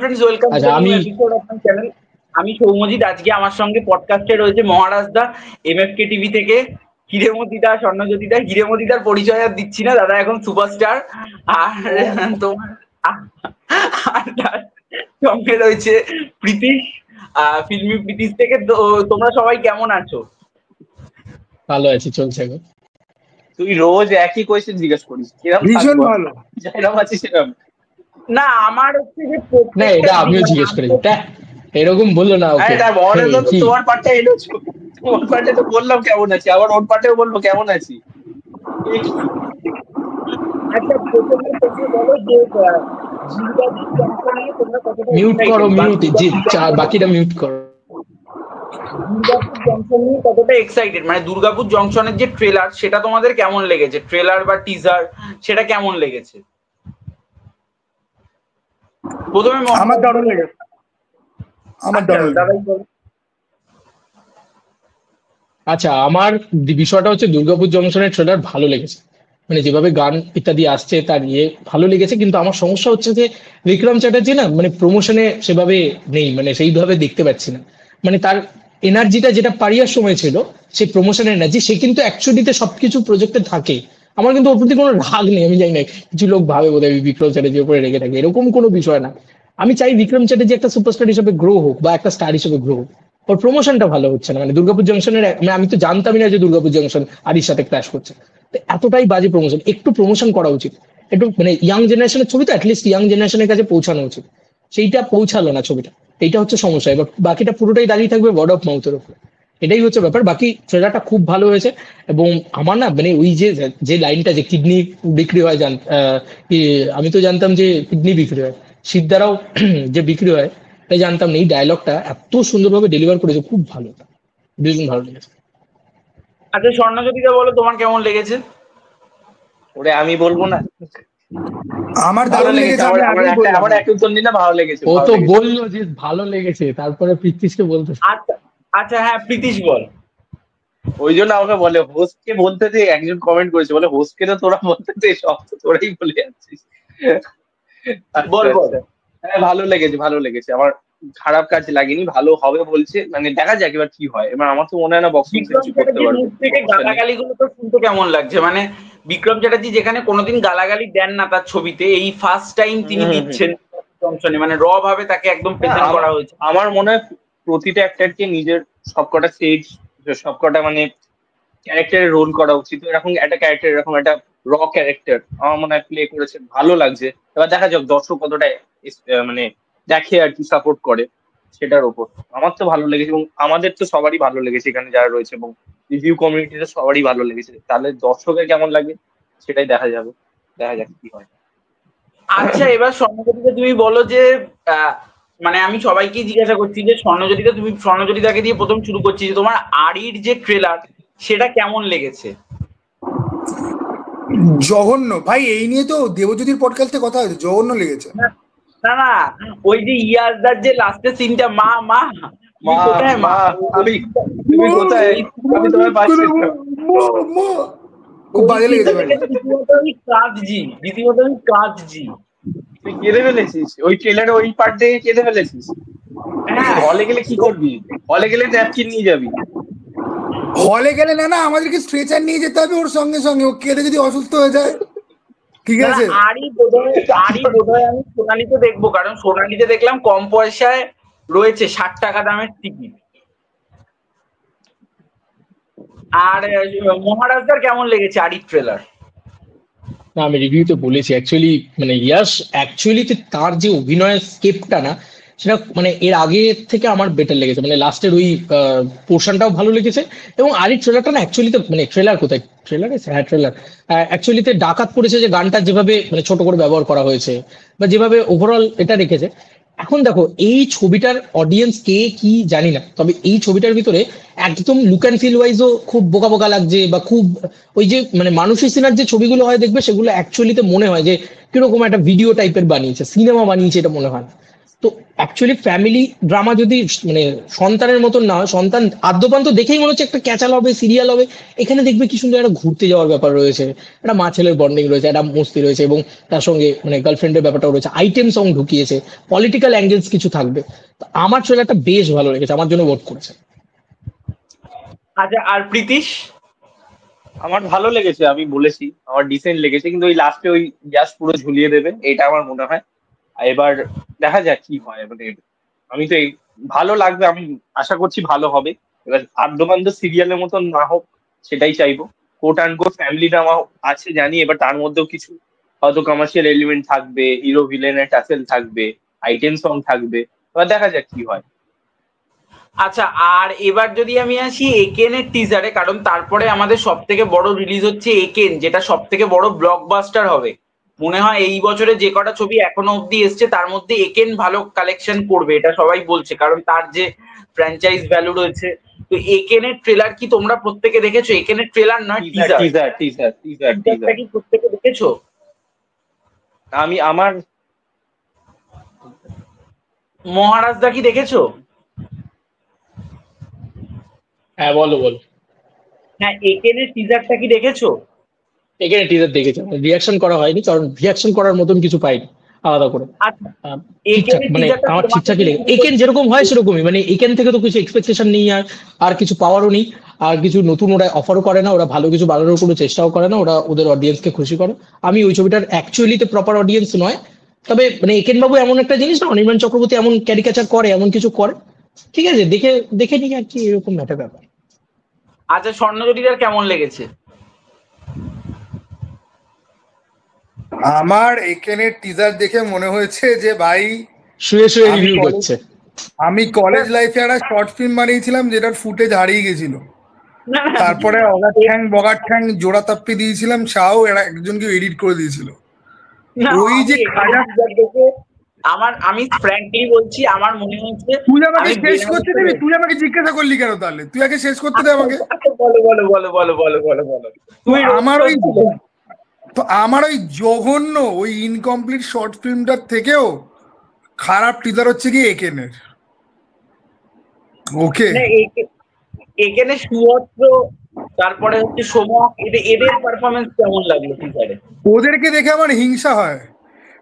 Friends, welcome to আচ্ছা the আমি new episode of my channel. আমি সৌম্যজিৎ। আজকে আমার সঙ্গে পডকাস্টে রয়েছে মহারাজ দা, এমএফকে টিভি থেকে, হিরেমতি দা, স্বর্ণজ্যোতি দা। হিরেমতি দার পরিচয় আর দিচ্ছি না, দাদা এখন সুপারস্টার। আর তোমার আর তার সঙ্গে রয়েছে প্রীতিশ, ফিল্মি প্রীতিশ থেকে। তো তোমরা সবাই কেমন আছো? ভালো আছি, চলছে এখন। তুই রোজ একই কোয়েশ্চেন জিজ্ঞেস করিস, কিরকম ভীষণ থাকবো? ভালো। যেরকম আছিস সেরকম। না, আমার হচ্ছে যে না এটা আমিও জিজ্ঞেস করেছি, এরকম বললো না ওকে। এটা মহারাজ তো তোমার পার্টটা এনেছো, তোমার পার্টে তো বললাম কেমন আছি, আবার ওর পার্টেও বলবো কেমন আছি। একটা প্রথমে তোমরা বলো যে দুর্গাপুর জংশনে তোমরা কতটা মিউট করো, মিউট, যে excited? বাকিটা মিউট করো। দুর্গাপুর জংশন নিয়ে কতটা এক্সাইটেড, মানে দুর্গাপুর জংশনের যে ট্রেলার সেটা তোমাদের কেমন লেগেছে? ট্রেলার বা টিজার সেটা কেমন লেগেছে? প্রথমে আমার দারুণ লেগেছে। আমার দারুণ লেগেছে। দাদাই বলো। আচ্ছা, আমার বিষয়টা হচ্ছে দুর্গাপুর জংশনের ট্রেলার ভালো লেগেছে, মানে যেভাবে গান ইত্যাদি আসছে তার ভালো লেগেছে। কিন্তু আমার সমস্যা হচ্ছে যে বিক্রম চ্যাটার্জি না, মানে প্রমোশনে সেভাবে নেই, মানে সেইভাবে দেখতে পাচ্ছি না। মানে তার এনার্জিটা যেটা পারিয়ার সময় ছিল, সেই প্রমোশনের এনার্জি, সে কিন্তু অ্যাকচুয়ালিতে সবকিছু প্রজেক্টে থাকে। আমার কিন্তু ওর প্রতি কোনো রাগ নেই, আমি জানি না কিছু লোক ভাবে বোধহয় বিক্রম চ্যাটার্জির উপরে রেগে থাকে, এরকম কোনো বিষয় না। আমি চাই বিক্রম চ্যাটার্জি একটা সুপারস্টার হিসেবে গ্রো হোক বা একটা স্টার হিসেবে গ্রো হোক। ওর প্রমোশনটা ভালো হচ্ছে না, মানে দুর্গাপুর জংশনের, মানে আমি তো জানতামই না যে দুর্গাপুর জংশন আরির সাথে ক্ল্যাশ করছে। তো এতটাই বাজে প্রমোশন, একটু প্রমোশন করা উচিত। একটু মানে ইয়াং জেনারেশনের ছবি তো অ্যাটলিস্ট ইয়াং জেনারেশনের কাছে পৌঁছানো উচিত, সেইটা পৌঁছালো না ছবিটা। এইটা হচ্ছে সমস্যা। এবার বাকিটা পুরোটাই দাঁড়িয়ে থাকবে ওয়ার্ড অফ মাউথের উপর, এটাই হচ্ছে ব্যাপার। বাকি ট্রেলারটা খুব ভালো হয়েছে। এবং আমার না, মানে ওই যে যে লাইনটা যে কিডনি বিক্রি হয়, আমি তো জানতাম যে কিডনি বিক্রি হয়, সিদ্ধারাও যে বিক্রি হয় তাই জানতাম না। এই ডায়লগটা এত সুন্দরভাবে ডেলিভার করেছে, খুব ভালো, ভীষণ ভালো লেগেছে। আচ্ছা স্বর্ণজ্যোতিকা বলো, তোমার কেমন লেগেছে? ওরে আমি বলবো না, আমার ভালো দারুণ লেগেছে। লেগেছে। আমি আমার আগেই বললাম। আমার এক উত্তর দিলে ভালো লেগেছে। ও তো বললো যে ভালো লেগেছে, তারপরে প্রীতিশকে বলতে। আচ্ছা আচ্ছা, হ্যাঁ প্রীতিশ বল। ওই জন্য আমাকে বলে হোস্টকে বলতে দে, একজন কমেন্ট করেছে বলে হোস্টকে তো তোরা বলতে দে, সব তো তোরাই বলে যাচ্ছিস। বল বল। হ্যাঁ ভালো লেগেছে, ভালো লেগেছে। আমার খারাপ কাজ লাগেনি, ভালো হবে বলছে, মানে দেখা যাক এবার কি হয়। এবার আমার তো মনে হয় না বক্সিং বিক্রম কিছু করতে চ্যাটার্জির পারবে। মুখ থেকে গালাগালিগুলো তো শুনতে কেমন লাগছে? মানে বিক্রম চ্যাটার্জি যেখানে কোনোদিন গালাগালি দেন না তার ছবিতে, এই ফার্স্ট টাইম তিনি দিচ্ছেন জংশনে, মানে র ভাবে তাকে একদম প্রেজেন্ট করা হয়েছে। আমার মনে হয় প্রতিটা অ্যাক্টরকে নিজের সবকটা স্টেজ, সবকটা মানে ক্যারেক্টারের রোল করা উচিত। এরকম একটা ক্যারেক্টার, এরকম একটা র ক্যারেক্টার আমার মনে হয় প্লে করেছে, ভালো লাগছে। এবার দেখা যাক দর্শক কতটা মানে দেখে আর কি, সাপোর্ট করে সেটার ওপর। আমার তো ভালো লেগেছে এবং আমাদের তো সবারই ভালো লেগেছে এখানে যারা রয়েছে, এবং রিভিউ কমিউনিটিতে সবারই ভালো লেগেছে। তাহলে দর্শকের কেমন লাগে সেটাই দেখা যাবে, দেখা যাক কি হয়। আচ্ছা এবার স্বর্ণজ্যোতিকা তুমি বলো যে মানে আমি সবাইকেই জিজ্ঞাসা করছি যে স্বর্ণজ্যোতিকা, তুমি স্বর্ণজ্যোতিকাকে দিয়ে প্রথম শুরু করছি, যে তোমার আরির যে ট্রেলার সেটা কেমন লেগেছে? জঘন্য ভাই, এই নিয়ে তো দেবজ্যোতির পডকাস্টে কথা হয়েছে, জঘন্য লেগেছে। না না, ওই যে ইয়াসদার যে লাস্টের সিনটা, মা মা মা কোথায় মা, তুমি কোথায়, আমি তোমার পাশে। খুব বাজে লেগেছে ভাই। রীতিমতো আমি কাঁদছি, রীতিমতো আমি কাঁদছি। তুই কেঁদে ফেলেছিস ওই ট্রেলারে, ওই পার্ট দেখে কেঁদে ফেলেছিস? হলে গেলে কি করবি? হলে গেলে ন্যাপকিন নিয়ে যাবি। হলে গেলে না আমাদেরকে স্ট্রেচার নিয়ে যেতে হবে ওর সঙ্গে সঙ্গে, ও কেঁদে যদি অসুস্থ হয়ে যায়। ঠিক আছে, আরি বোধহয় আমি সোনালিতে দেখবো, কারণ সোনালিতে দেখলাম কম পয়সায় রয়েছে, 60 টাকা দামের টিকিট। আর মহারাজদার কেমন লেগেছে আরির ট্রেলার? না আমি রিভিউতে বলেছি অ্যাকচুয়ালি, মানে ইয়াশ অ্যাকচুয়ালিতে তার যে অভিনয়ের স্কেপটা না, সেটা মানে এর আগে থেকে আমার বেটার লেগেছে। মানে লাস্টের ওই পোর্শনটাও ভালো লেগেছে। এবং আরির ট্রেলারটা না অ্যাকচুয়ালিতে, মানে ট্রেলার কোথায়, ট্রেলার আছে, হ্যাঁ ট্রেলার, অ্যাকচুয়ালিতে ডাকাত করেছে যে গানটা যেভাবে মানে ছোট করে ব্যবহার করা হয়েছে বা যেভাবে ওভারঅল এটা রেখেছে। এখন দেখো এই ছবিটার অডিয়েন্স কে কি জানি না, তবে এই ছবিটার ভিতরে একদম লুক অ্যান্ড ফিল ওয়াইজও খুব বোকা বোকা লাগছে, বা খুব ওই যে মানে মানুষের সিনার যে ছবিগুলো হয় দেখবে, সেগুলো অ্যাকচুয়ালিতে মনে হয় যে কিরকম একটা ভিডিও টাইপের বানিয়েছে, সিনেমা বানিয়েছে, এটা মনে হয় না। তো অ্যাকচুয়ালি ফ্যামিলি ড্রামা যদি মানে সন্তানের মতন না হয়, সন্তান আদ্যপান্ত দেখেই মনে হচ্ছে একটা ক্যাচাল হবে, সিরিয়াল হবে। এখানে দেখবে কি সুন্দর একটা ঘুরতে যাওয়ার ব্যাপার রয়েছে, একটা মা ছেলের বন্ডিং রয়েছে, একটা মস্তি রয়েছে, এবং তার সঙ্গে মানে গার্লফ্রেন্ডের ব্যাপারটাও রয়েছে, আইটেম সং ঢুকিয়েছে, পলিটিক্যাল অ্যাঙ্গেলস কিছু থাকবে। তো আমার ট্রেলারটা বেশ ভালো লেগেছে, আমার জন্য ভোট করেছে। আচ্ছা, আর প্রীতিশ? আমার ভালো লেগেছে, আমি বলেছি আমার ডিসেন্ট লেগেছে, কিন্তু ওই লাস্টে ওই গ্যাস পুরো ঝুলিয়ে দেবে এটা আমার মনে হয়। আর এবার দেখা যাক কি হয়, মানে আমি তো ভালো লাগবে, আমি আশা করছি ভালো হবে। এবার আদ্যবান্ধ সিরিয়ালের মতন না হোক সেটাই চাইবো। Quote and quote family drama আছে জানি, এবার তার মধ্যেও কিছু হয়তো কমার্শিয়াল এলিমেন্ট থাকবে, হিরো ভিলেনের টাসেল থাকবে, আইটেম সং থাকবে, এবার দেখা যাক কি হয়। আচ্ছা, আর এবার যদি আমি আসি একেনের টিজারে, কারণ তারপরে আমাদের সব থেকে বড় রিলিজ হচ্ছে একেন, যেটা সব থেকে বড় ব্লকবাস্টার হবে। মনে হয় এই বছরে যে কটা ছবি এখনো অব্দি এসছে তার মধ্যে একেন ভালো কালেকশন করবে, এটা সবাই বলছে, কারণ তার যে ফ্র্যাঞ্চাইজ ভ্যালু রয়েছে। তো একেনের ট্রেলার কি তোমরা প্রত্যেকে দেখেছো? একেনের ট্রেলার নয়, টিজার। টিজার টিজার টিজার টিজারটা কি প্রত্যেকে দেখেছো? আমি আমার মহারাজদা কি দেখেছো? হ্যাঁ বলো বলো। হ্যাঁ, একেনের টিজারটা কি দেখেছো? এখানে টিজার দেখেছি, রিয়াকশন করা হয়নি, কারণ রিয়াকশন করার মতন কিছু পাইনি আলাদা করে। আচ্ছা, ঠিকঠাক, একেনের মানে টিজারটা আমার তোমাকে ঠিকঠাকই লেগে, এখান যেরকম হয় সেরকমই, মানে এখান থেকে তো কিছু এক্সপেকটেশন নেই, আর আর কিছু পাওয়ারও নেই, আর কিছু নতুন ওরা অফারও করে না, ওরা ভালো কিছু বানানোর কোনো চেষ্টাও করে না, ওরা ওদের অডিয়েন্সকে খুশি করে। আমি ওই ছবিটার অ্যাকচুয়ালিতে প্রপার অডিয়েন্স নয়, তবে মানে একেন বাবু এমন একটা জিনিস না, অনির্বাণ চক্রবর্তী এমন ক্যারিকেচার করে, এমন কিছু করে, ঠিক আছে, দেখে দেখে নিই আর কি, এরকম একটা ব্যাপার। আচ্ছা, স্বর্ণজ্যোতিদার কেমন লেগেছে? আমার এখানে টিজার দেখে মনে হয়েছে যে ভাই শুয়ে শুয়ে আমি রিভিউ college- করছে। আমি কলেজ লাইফে একটা শর্ট ফিল্ম বানিয়েছিলাম যেটার ফুটেজ হারিয়ে গেছিল, না, না, তারপরে অগার ঠ্যাং বগার ঠ্যাং জোড়া তাপ্পি দিয়েছিলাম, সাও এরা একজনকে এডিট করে দিয়েছিল। না, ওই যে আমি খাজা teaser দেখে আমি ফ্র্যাঙ্কলি বলছি, আমার মনে হচ্ছে তুই আমাকে আমি শেষ করতে বেনারসে দেবি? রয়েছি। তুই আমাকে জিজ্ঞাসা করলি কেন তাহলে? তুই আগে শেষ করতে দে আমাকে। আচ্ছা, বলো বলো বলো বলো বলো বলো বলো। তুমি আমার ওই রোজ করছিলে। তো আমার ওই জঘন্য ওই ইনকমপ্লিট শর্ট ফিল্মটার থেকেও খারাপ টিজার হচ্ছে কি একেনের। ওকে, না, এখানে সুহস্র, তারপরে হচ্ছে সোমক, এদের পারফরমেন্স কেমন লাগলো টিজারে? ওদেরকে দেখে আমার হিংসা হয়,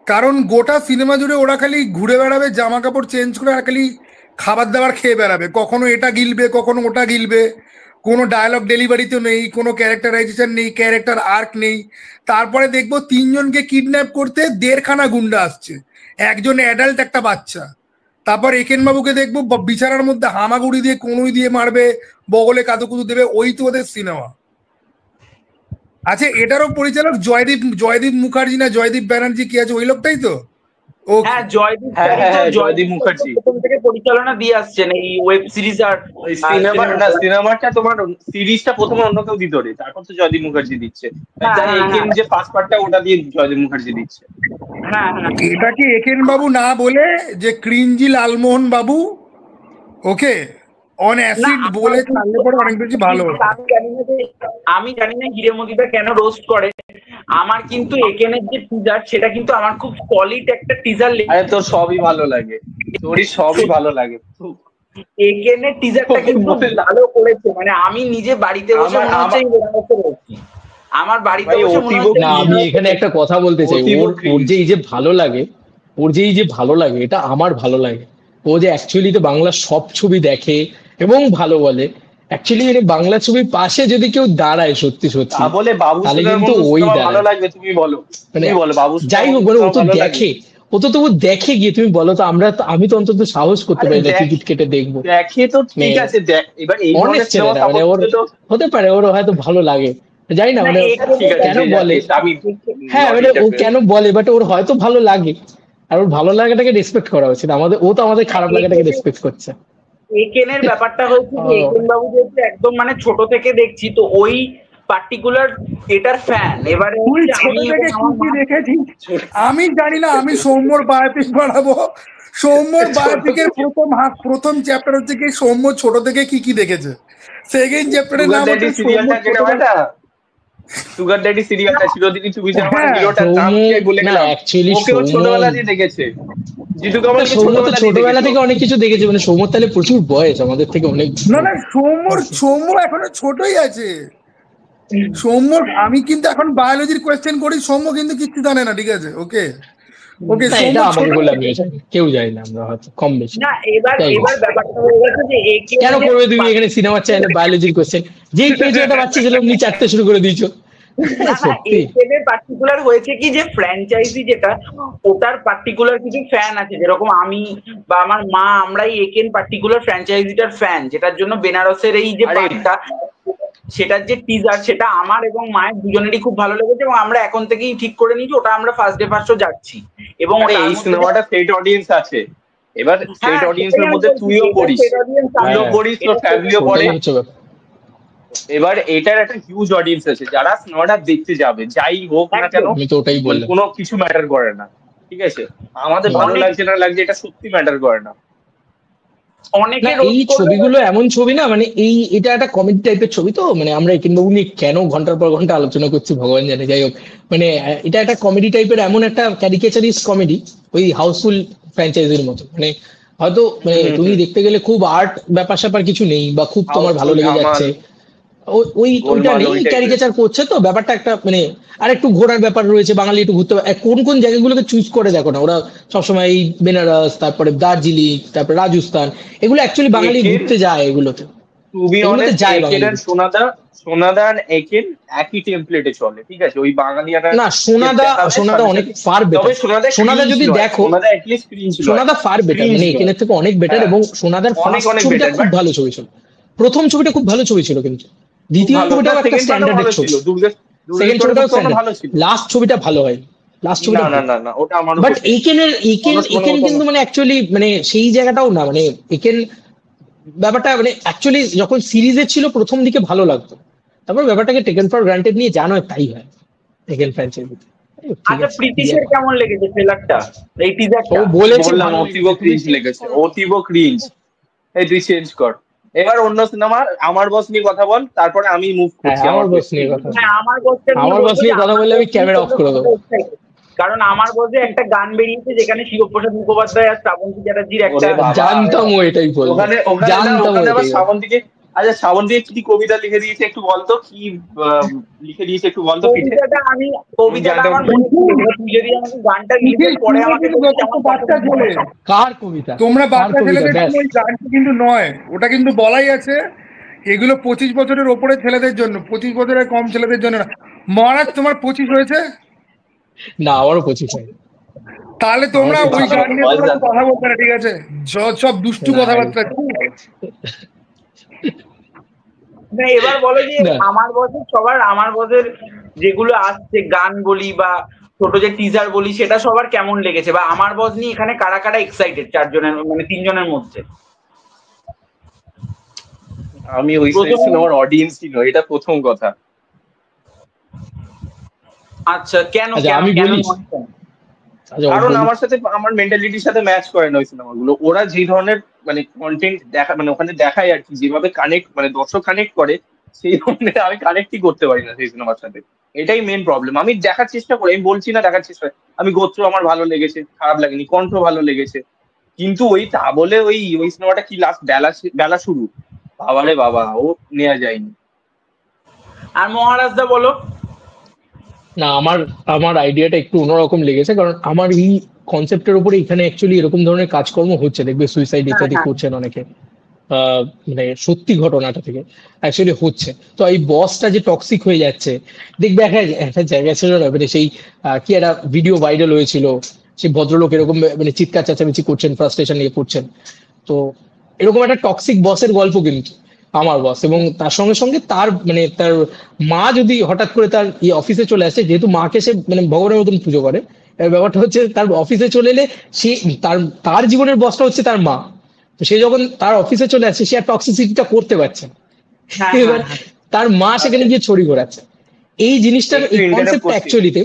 কারণ গোটা সিনেমা জুড়ে ওরা খালি ঘুরে বেড়াবে, জামা কাপড় চেঞ্জ করে, আর খালি খাবার দাবার খেয়ে বেড়াবে, কখনো এটা গিলবে কখনো ওটা গিলবে, কোনো ডায়লগ ডেলিভারি তো নেই, কোনো ক্যারেক্টারাইজেশন নেই, ক্যারেক্টার আর্ক নেই। তারপরে দেখবো তিনজনকে কিডন্যাপ করতে 1.5খানা গুন্ডা আসছে, একজন অ্যাডাল্ট একটা বাচ্চা। তারপর একেন বাবুকে দেখবো বিছানার মধ্যে হামাগুড়ি দিয়ে কনুই দিয়ে মারবে, বগলে কাতুকুতু দেবে, ওই তো ওদের সিনেমা। আচ্ছা, এটারও পরিচালক জয়দীপ মুখার্জি না জয়দীপ ব্যানার্জি কি আছে, ওই লোকটাই তো? ওকে, হ্যাঁ, জয়দীপ হ্যাঁ, স্যারই তো, হ্যাঁ, জয়দীপ মুখার্জি। প্রথম থেকে পরিচালনা দিয়ে আসছেন এই ওয়েব সিরিজ আর ওই সিনেমাটা তোমার সিরিজটা প্রথমে অন্য কেউ দিত রে, তারপর তো জয়দীপ মুখার্জি দিচ্ছে। হ্যাঁ, তাই হ্যাঁ, একেন যে ফার্স্ট পার্টটা ওটা দিয়ে জয়দীপ মুখার্জি দিচ্ছে। হ্যাঁ হ্যাঁ। এটাকে একেন বাবু না বলে যে cringey Lalmohan Babu okay on acid না, বলে ছাড়লে পরে অনেক বেশি ভালো হতো। আমি জানি না হিরেমতিটা কেন রোস্ট করে। আমার কিন্তু একেনের যে টিজার, সেটা কিন্তু আমার খুব সলিড একটা টিজার আরে তোর সবই ভালো লাগে, তোরই সবই ভালো লাগে। একেনের টিজারটা কিন্তু ভালো করেছে, মানে আমি নিজে বাড়িতে বসে মনে হচ্ছে আমি বেনারসে রয়েছি। আমার বাড়িতে ভাই, বসে মনে অতীব হচ্ছে না, আমি এখানে একটা কথা বলতে চাই, অতীব ওর cringe। ওর যে এই যে ভালো লাগে, ওর যে এই যে ভালো লাগে, এটা আমার ভালো লাগে। ও যে অ্যাকচুয়ালি বাংলা সব ছবি দেখে এবং ভালো বলে, অ্যাকচুয়ালি বাংলা ছবির পাশে যদি কেউ দাঁড়ায় সত্যি সত্যি, তা বলে বাবু তাহলে সিনেমার কিন্তু মতো ওই সিনেমা ভালো দাঁড়ায়। লাগবে? তুমি বলো, মানে তুমি বলো বাবু যাই হোক, মানে ও তো দেখে, ও তো তবু দেখে গিয়ে, তুমি বলো তো, আমি তো অন্তত সাহস করতে পারি না টিকিট কেটে দেখবো। দেখে তো ঠিক আছে, এবার এই ধরনের অনেস্ট সিনেমা ছেলেরা, মানে ওর হতে পারে ওর হয়তো ভালো লাগে, জানি না, মানে ঠিক আছে, কেন বলে, আমি হ্যাঁ মানে ও কেন বলে, বাট ওর হয়তো ভালো লাগে, আর ওর ভালো লাগাটাকে রেসপেক্ট করা উচিত। ও তো আমাদের খারাপ লাগাটাকে রেসপেক্ট করছে। একেনের ব্যাপারটা হচ্ছে যে একেন বাবু যেহেতু একদম মানে ছোট থেকে দেখছি, তো ওই পার্টিকুলার এটার ফ্যান। এবারে তুই ছোট থেকে কি কি দেখেছিস আমি জানি না। আমি সৌম্যর বায়োপিক বানাবো। সৌম্যর বায়োপিকের প্রথম চ্যাপ্টার হচ্ছে কি সৌম্য ছোট থেকে কি কি দেখেছে, সেকেন্ড চ্যাপ্টারের নাম হচ্ছে সিরিয়ালটা যেটা হয় না, সুগার ড্যাডি সিরিয়ালটা ছিল তিনি চুপিচার আমার হ্যাঁ, হিরোটার নাম কি আমি ভুলে না গেলাম। অ্যাকচুয়ালি ওকেও ছোটবেলা দিয়ে দেখেছে, জিতু কামালকে সৌম্য তো ছোটবেলা থেকে দেখেছো। অনেক কিছু দেখেছে, মানে সৌম্যর তাহলে প্রচুর বয়স আমাদের থেকে অনেক। না না, সৌম্য এখনো ছোটই আছে। সৌম্য, আমি কিন্তু এখন বায়োলজির কোয়েশ্চেন করি, সৌম্য কিন্তু কিচ্ছু জানে না, ঠিক আছে? ওকে ওকে, না সৌম্য এটা আমাকে ছোট। বলে আমি জানি, কেউ জানি না, আমরা হয়তো কম বেশি। না এবার যাই হোক। এবার ব্যাপারটা হয়ে গেছে যে একে কেন করবে তুমি এখানে সিনেমার চ্যানেলে বায়োলজির কোশ্চেন? যেই পেয়েছো একটা বাচ্চা ছিল অমনি চারটে শুরু করে দিয়েছো। না সত্যি এর পার্টিকুলার হয়েছে কি যে ফ্র্যাঞ্চাইজি যেটা ওটার পার্টিকুলার কিছু ফ্যান আছে, যেরকম আমি বা আমার মা, আমরাই একেন পার্টিকুলার ফ্র্যাঞ্চাইজিটার ফ্যান, যেটার জন্য বেনারসের এই যে আরে পার্টটা, সেটার যে টিজার, সেটা আমার এবং মায়ের দুজনেরই খুব ভালো লেগেছে এবং আমরা এখন থেকেই ঠিক করে নিয়েছি ওটা আমরা ফার্স্ট ডে ফার্স্ট শো যাচ্ছি। এবং আরে এই সিনেমাটা সেট অডিয়েন্স আছে, এবার সেট অডিয়েন্সের মধ্যে তুইও পড়িস, তুইও পড়িস, তোর ফ্যামিলিও পড়ে। ওটাই হচ্ছে ব্যাপার। এবার এটার একটা হিউজ অডিয়েন্স আছে যারা সিনেমাটা দেখতে যাবে, যাই হোক না কেন, আমি তো ওটাই বললাম। কোনো কিছু ম্যাটার করে না, ঠিক আছে? আমাদের ভালো লাগছে না লাগছে এটা সত্যি ম্যাটার করে না। না অনেকে এই ছবিগুলো এমন ছবি না, মানে এটা একটা কমেডি টাইপের ছবি, তো মানে আমরা একেন বাবু নিয়ে কেন ঘন্টার পর ঘন্টা আলোচনা করছি ভগবান জানে। যাই হোক, মানে এটা একটা কমেডি টাইপের, এমন একটা ক্যারিকেচারিস্ট কমেডি, ওই হাউসফুল ফ্র্যাঞ্চাইজির মতো। মানে হয়তো মানে তুমি দেখতে গেলে খুব আর্ট ব্যাপার স্যাপার কিছু নেই, বা খুব তোমার ভালো লেগে যাচ্ছে, ওইটা নেই, ক্যারিকেচার করছে তো ব্যাপারটা একটা মানে। আর একটু ঘোরার ব্যাপার রয়েছে, বাঙালি একটু ঘুরতে, কোন কোন জায়গাগুলোকে চুজ করে দেখো না ওরা সবসময়, এই বেনারস, তারপরে দার্জিলিং, তারপরে রাজস্থান, এগুলো অ্যাকচুয়ালি বাঙালি ঘুরতে যায় এগুলোতে। টু বি অনেস্ট, একেন আর সোনাদা আর একেন একই টেমপ্লেটে চলে, ঠিক আছে? ওই বাঙালিয়ানা না সোনাদা অনেক ফার বেটার। সোনাদা যদি দেখো, সোনাদা ফার বেটার, মানে এখানের থেকে অনেক বেটার। এবং সোনাদার ফার্স্ট ছবিটা খুব ভালো ছবি ছিল, প্রথম ছবিটা খুব ভালো ছবি ছিল, কিন্তু দ্বিতীয় ছবিটাও একটা স্ট্যান্ডার্ডের ছবি, সেকেন্ড ছবিটাও স্ট্যান্ডার্ড, লাস্ট ছবিটা ভালো হয়, লাস্ট ছবিটা না ওটা আমার। বাট একেন কিন্তু মানে অ্যাকচুয়ালি মানে সেই জায়গাটাও না, মানে একেন ব্যাপারটা মানে অ্যাকচুয়ালি যখন সিরিজে ছিল প্রথম দিকে ভালো লাগতো, তারপর ব্যাপারটাকে টেকেন ফর গ্রান্টেড নিয়ে জানো তাই হয় টেকেন ফ্র্যাঞ্চাইজি। আচ্ছা প্রীতিশের কেমন লেগেছে ট্রেলারটা, এই টিজারটা? ও বলেছে বললাম অতীব ক্রিঞ্জ লেগেছে, অতীব ক্রিঞ্জ। এই তুই চেঞ্জ কর, এবার অন্য সিনেমা আমার বস নিয়ে কথা বল, তারপরে আমি মুভ করছি আমার বস নিয়ে কথা। হ্যাঁ আমার বস নিয়ে কথা বললে আমি ক্যামেরা অফ করে দেবো, কারণ আমার বসে একটা গান বেরিয়েছে যেখানে শিবপ্রসাদ মুখোপাধ্যায় আর শ্রাবন্তী চ্যাটার্জির একটা, জানতাম ও এটাই বলবে, জানতাম আবার শ্রাবন্তীকে, আচ্ছা শ্রাবন্তী কি কবিতা লিখে দিয়েছে একটু বলতো, কি লিখে দিয়েছে একটু বলতো? কবিতাটা আমি কবিতাটা আমার মনে ছিল, তুই যদি আমাকে গানটা লিখে পরে আমাকে বাচ্চা ছেলে, কার কবিতা? তোমরা বাচ্চা ছেলেদের জন্য ওই গানটা কিন্তু নয়, ওটা কিন্তু বলাই আছে এগুলো 25 বছরের ওপরে ছেলেদের জন্য, 25 বছরের কম ছেলেদের জন্য না। মহারাজ তোমার 25 হয়েছে? না আমারও 25 হয়। তাহলে তোমরা ওই গান নিয়ে কথা বলতে না, ঠিক আছে? সব দুষ্টু কথাবার্তা। না এবার বলো যে আমার বসের যেগুলো আসছে গান বলি বা ছোট যে টিজার বলি, সেটা সবার কেমন লেগেছে, বা আমার বস নিয়ে এখানে কারা কারা এক্সাইটেড চারজনের মানে তিনজনের মধ্যে? আমি ওই সিনেমার অডিয়েন্স ছিল, এটা প্রথম কথা। আচ্ছা কেন আমি বলি, কারণ আমার সাথে আমার মেন্টালিটির সাথে ম্যাচ করে না ওই সিনেমাগুলো। ওরা যে ধরনের মানে কন্টেন্ট দেখা মানে ওখানে দেখায় আর কি, যেভাবে কানেক্ট মানে দর্শক কানেক্ট করে, সেই ধরনের আমি কানেক্টই করতে পারি না সেই সিনেমার সাথে। এটাই মেন প্রবলেম। আমি দেখার চেষ্টা করি, আমি বলছি না দেখার চেষ্টা করি, আমি গোত্র আমার ভালো লেগেছে, খারাপ লাগেনি, কণ্ঠ ভালো লেগেছে, কিন্তু ওই তা বলে ওই সিনেমাটা কি লাস্ট বেলা শুরু, বাবারে বাবা, ও নেওয়া যায়নি। আর মহারাজদা বলো। না আমার আইডিয়াটা একটু অন্যরকম লেগেছে, কারণ আমার এই কনসেপ্টের উপরে এখানে অ্যাকচুয়ালি এরকম ধরনের কাজকর্ম হচ্ছে, দেখবে সুইসাইড ইত্যাদি করছেন অনেকে, মানে সত্যি ঘটনাটা থেকে অ্যাকচুয়ালি হচ্ছে। তো এই বসটা যে টক্সিক হয়ে যাচ্ছে, দেখবে একটা জায়গা ছিল না, মানে সেই কি একটা ভিডিও ভাইরাল হয়েছিল, সেই ভদ্রলোক এরকম মানে চিৎকার চেঁচামেচি করছেন, ফ্রাস্ট্রেশন নিয়ে করছেন। তো এরকম একটা টক্সিক বসের গল্প কিন্তু আমার বস, এবং তার সঙ্গে সঙ্গে তার মানে তার মা যদি হঠাৎ করে তার অফিসে চলে আসে, যেহেতু মাকে সে মানে ভগবানের মতন পুজো করে, ব্যাপারটা হচ্ছে তার অফিসে চলে এলে সে তার জীবনের বসটা হচ্ছে তার মা, তো সে যখন তার অফিসে চলে আসছে সে আর টক্সিসিটিটা করতে পারছে, এবার তার মা সেখানে গিয়ে ছড়ি ঘোরাচ্ছে। এই জিনিসটার এই কনসেপ্টটা অ্যাকচুয়ালিতে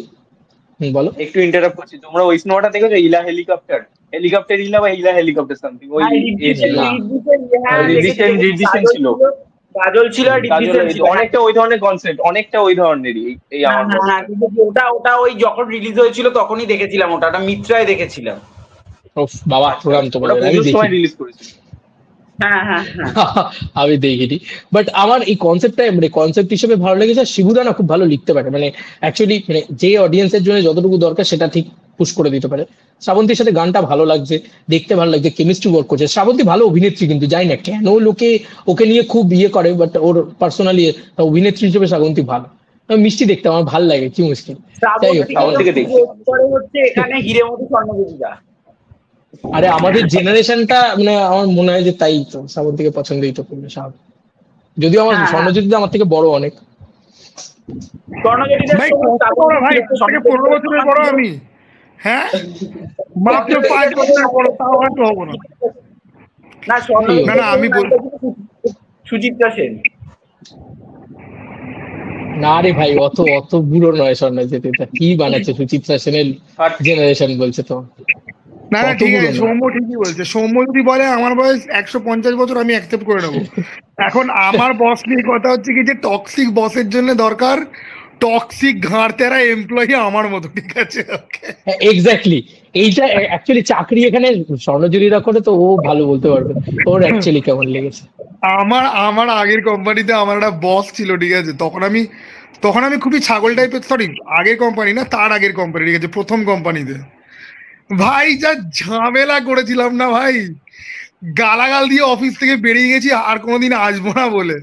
বলো। একটু ইন্টারাপ্ট করছি, তোমরা ওই সিনেমাটা দেখেছো ইলা হেলিকপ্টার ইলা বা ইলা হেলিকপ্টার সামথিং, ওই রিজিশন ছিল। কাজল ছিল আর ঋদ্ধি সেন ছিল। অনেকটা ওই ধরনের কনসেপ্ট, অনেকটা ওই ধরনেরই এই হ্যাঁ আমার হ্যাঁ বস। হ্যাঁ, কিন্তু ওটা ওই যখন রিলিজ হয়েছিল তখনই দেখেছিলাম, ওটা মিত্রায় দেখেছিলাম। ওফ বাবা, আচ্ছা প্রণাম আচ্ছা, ওটা তোমাদের, আমি পুজোর দেখি। সময় রিলিজ করেছিল। হ্যাঁ হ্যাঁ হ্যাঁ। আমি দেখিনি, বাট আমার এই কনসেপ্টটা মানে কনসেপ্ট হিসেবে ভালো লেগেছে। আর শিবুদা না খুব ভালো লিখতে পারে, মানে অ্যাকচুয়ালি মানে যে অডিয়েন্সের জন্য যতটুকু দরকার সেটা ঠিক পুশ করে দিতে পারে। শ্রাবন্তীর সাথে গানটা ভালো লাগছে, দেখতে ভালো লাগছে, কেমিস্ট্রি ওয়ার্ক করছে। শ্রাবন্তী ভালো অভিনেত্রী, কিন্তু জানি না কেন লোকে ওকে নিয়ে খুব ইয়ে করে, বাট ওর পার্সোনালি অভিনেত্রী হিসেবে শ্রাবন্তী ভালো। মিষ্টি দেখতে আমার ভালো লাগে, কি মুশকিল। যাই হোক, শ্রাবন্তীকে দেখতে ভালো। পরে হচ্ছে এখানে হিরেমতি স্বর্ণজ্যোতিদা। আরে আমাদের জেনারেশনটা মানে আমার মনে হয় যে তাই তো শ্রাবন্তীকে পছন্দই তো করবে স্বাভাবিক। যদিও আমার হ্যাঁ, হ্যাঁ। স্বর্ণজ্যোতি আমার থেকে বড় অনেক। স্বর্ণজ্যোতিদার ভাই সঙ্গে কত বড় ভাই, তোর থেকে 15 বছরের বড় আমি। হ্যাঁ, মাত্র 5 বছরের বড়, তাও হয়তো হবো না। না স্বর্ণজ্যোতিদা, না, আমি সুচিত্রা সেন। না রে ভাই, অত অত বুড়ো নয় স্বর্ণজ্যোতি, কি বানাচ্ছে সুচিত্রা সেনের জেনারেশন বলছে তো। না কত ঠিক বুড়ো আছে, না। সৌম্য ঠিকই বলছে। সৌম্য যদি বলে আমার বয়স 150 বছর, আমি অ্যাকসেপ্ট করে নেবো। এখন আমার বস নিয়ে কথা হচ্ছে কি, যে টক্সিক বসের জন্য দরকার টক্সিক ঘাড়তেরা এমপ্লয়ি আমার মতো, ঠিক আছে? এক্স্যাক্টলি, এইটা অ্যাকচুয়ালি চাকরি এখানে স্বর্ণজ্যোতিরা করে, তো ও ভালো বলতে পারবে ওর অ্যাকচুয়ালি কেমন লেগেছে। আমার আগের কোম্পানিতে আমার একটা বস ছিল, ঠিক আছে? তখন আমি খুবই ছাগল টাইপের, সরি আগের কোম্পানি না, তার আগের কোম্পানি, ঠিক আছে, প্রথম কোম্পানিতে ভাই যা ঝামেলা করেছিলাম না ভাই, গালাগাল দিয়ে অফিস থেকে বেরিয়ে গেছি, আর কোনোদিন আসবো না বলে।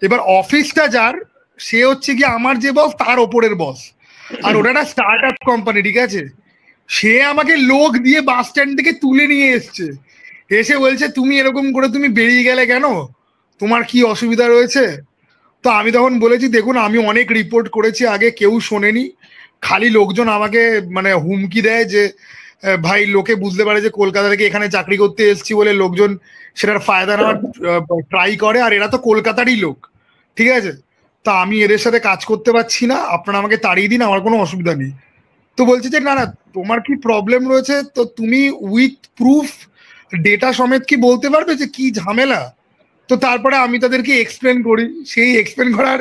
এবার অফিসটা যার, সে হচ্ছে কি আমার যে বস তার ওপরের বস, আর ওটা একটা স্টার্ট আপ কোম্পানি, ঠিক আছে? সে আমাকে লোক দিয়ে বাস স্ট্যান্ড থেকে তুলে নিয়ে এসছে, এসে বলছে তুমি এরকম করে তুমি বেরিয়ে গেলে কেন, তোমার কি অসুবিধা রয়েছে? তো আমি তখন বলেছি দেখুন, আমি অনেক রিপোর্ট করেছি আগে, কেউ শোনেনি, খালি লোকজন আমাকে মানে হুমকি দেয় যে ভাই, লোকে বুঝতে পারে যে কলকাতা থেকে এখানে চাকরি করতে এসেছি বলে লোকজন সেটার ফায়দা নেওয়ার ট্রাই করে, আর এরা তো কলকাতারই লোক, ঠিক আছে? তা আমি এদের সাথে কাজ করতে পারছি না, আপনারা আমাকে তাড়িয়ে দিন, আমার কোনো অসুবিধা নেই। তো বলছে যে না না, তোমার কি প্রবলেম রয়েছে, তো তুমি উইথ প্রুফ ডেটা সমেত কি বলতে পারবে যে কি ঝামেলা? তো তারপরে আমি তাদেরকে এক্সপ্লেন করি, সেই এক্সপ্লেন করার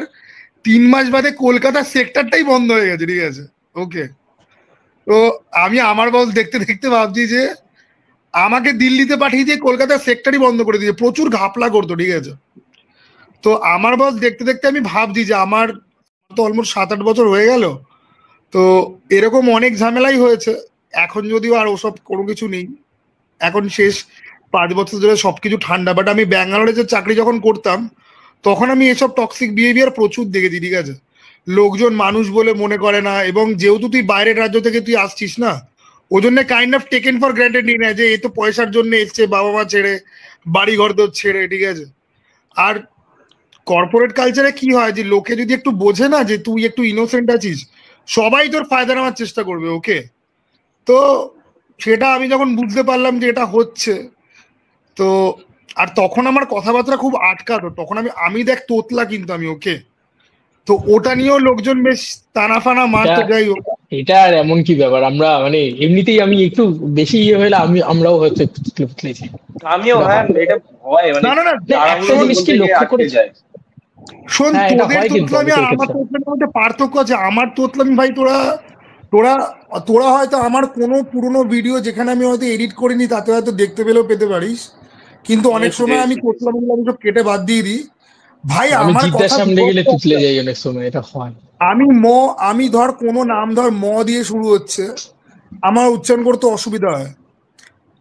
3 মাস বাদে কলকাতার সেক্টরটাই বন্ধ হয়ে গেছে, ঠিক আছে? ওকে, তো আমি আমার বস দেখতে দেখতে ভাবছি যে আমাকে দিল্লিতে পাঠিয়ে দিয়ে কলকাতার সেক্টরই বন্ধ করে দিয়েছে, প্রচুর ঘাপলা করতো, ঠিক আছে? তো আমার বস দেখতে দেখতে আমি ভাবছি যে আমার তো অলমোস্ট 7-8 বছর হয়ে গেল, তো এরকম অনেক ঝামেলাই হয়েছে। এখন যদিও আর ওসব কোনো কিছু নেই, এখন শেষ 5 বছর ধরে সবকিছু ঠান্ডা। বাট আমি ব্যাঙ্গালোরে যে চাকরি যখন করতাম, তখন আমি এসব টক্সিক বিহেভিয়ার প্রচুর দেখেছি, ঠিক আছে? লোকজন মানুষ বলে মনে করে না, এবং যেহেতু তুই বাইরের রাজ্য থেকে তুই আসছিস না, ওই জন্য kind of taken for granted নিয়ে নেয় যে এ তো পয়সার জন্য এসছে, বাবা মা ছেড়ে, বাড়ি ঘর দোর ছেড়ে, ঠিক আছে? আর কর্পোরেট কালচারে কি হয়, যে লোকে যদি একটু বোঝে না যে তুই একটু ইনোসেন্ট আছিস, সবাই তোর ফায়দা নেওয়ার চেষ্টা করবে, ওকে? তো সেটা আমি যখন বুঝতে পারলাম যে এটা হচ্ছে, তো আর তখন আমার কথাবার্তা খুব আটকাতো, তখন আমি দেখ তোতলা, কিন্তু আমি, ওকে? তো ওটা নিয়েও লোকজন বেশ টানাফানা মারতো, যাই হোক। এটা আর এমন কি ব্যাপার, আমরা মানে এমনিতেই আমি একটু বেশি ইয়ে হলে আমরাও হয়তো একটু তুতলে যাই। আমিও, হ্যাঁ, এটা হয় মানে না একটা জিনিস কি লক্ষ্য করেছি, শোন, হ্যাঁ, এটা তোদের হয় কিন্তু তোতলামি আর আমার তোতলামির মধ্যে পার্থক্য আছে। আমার তোতলামি ভাই, তোরা তোরা তোরা হয়তো আমার কোনো পুরোনো ভিডিও যেখানে আমি হয়তো এডিট করিনি তাতে হয়তো দেখতে পেলেও পেতে পারিস, কিন্তু অনেক সময় আমি তোতলামিগুলো আমি সব কেটে বাদ দিয়ে দিই ভাই। আমি আমার জিদ্দার কথা সামনে গেলে তুতলে যাই অনেক সময়, এটা হয়। আমি ধর কোনো নাম ধর দিয়ে শুরু হচ্ছে, আমার উচ্চারণ করতে অসুবিধা হয়,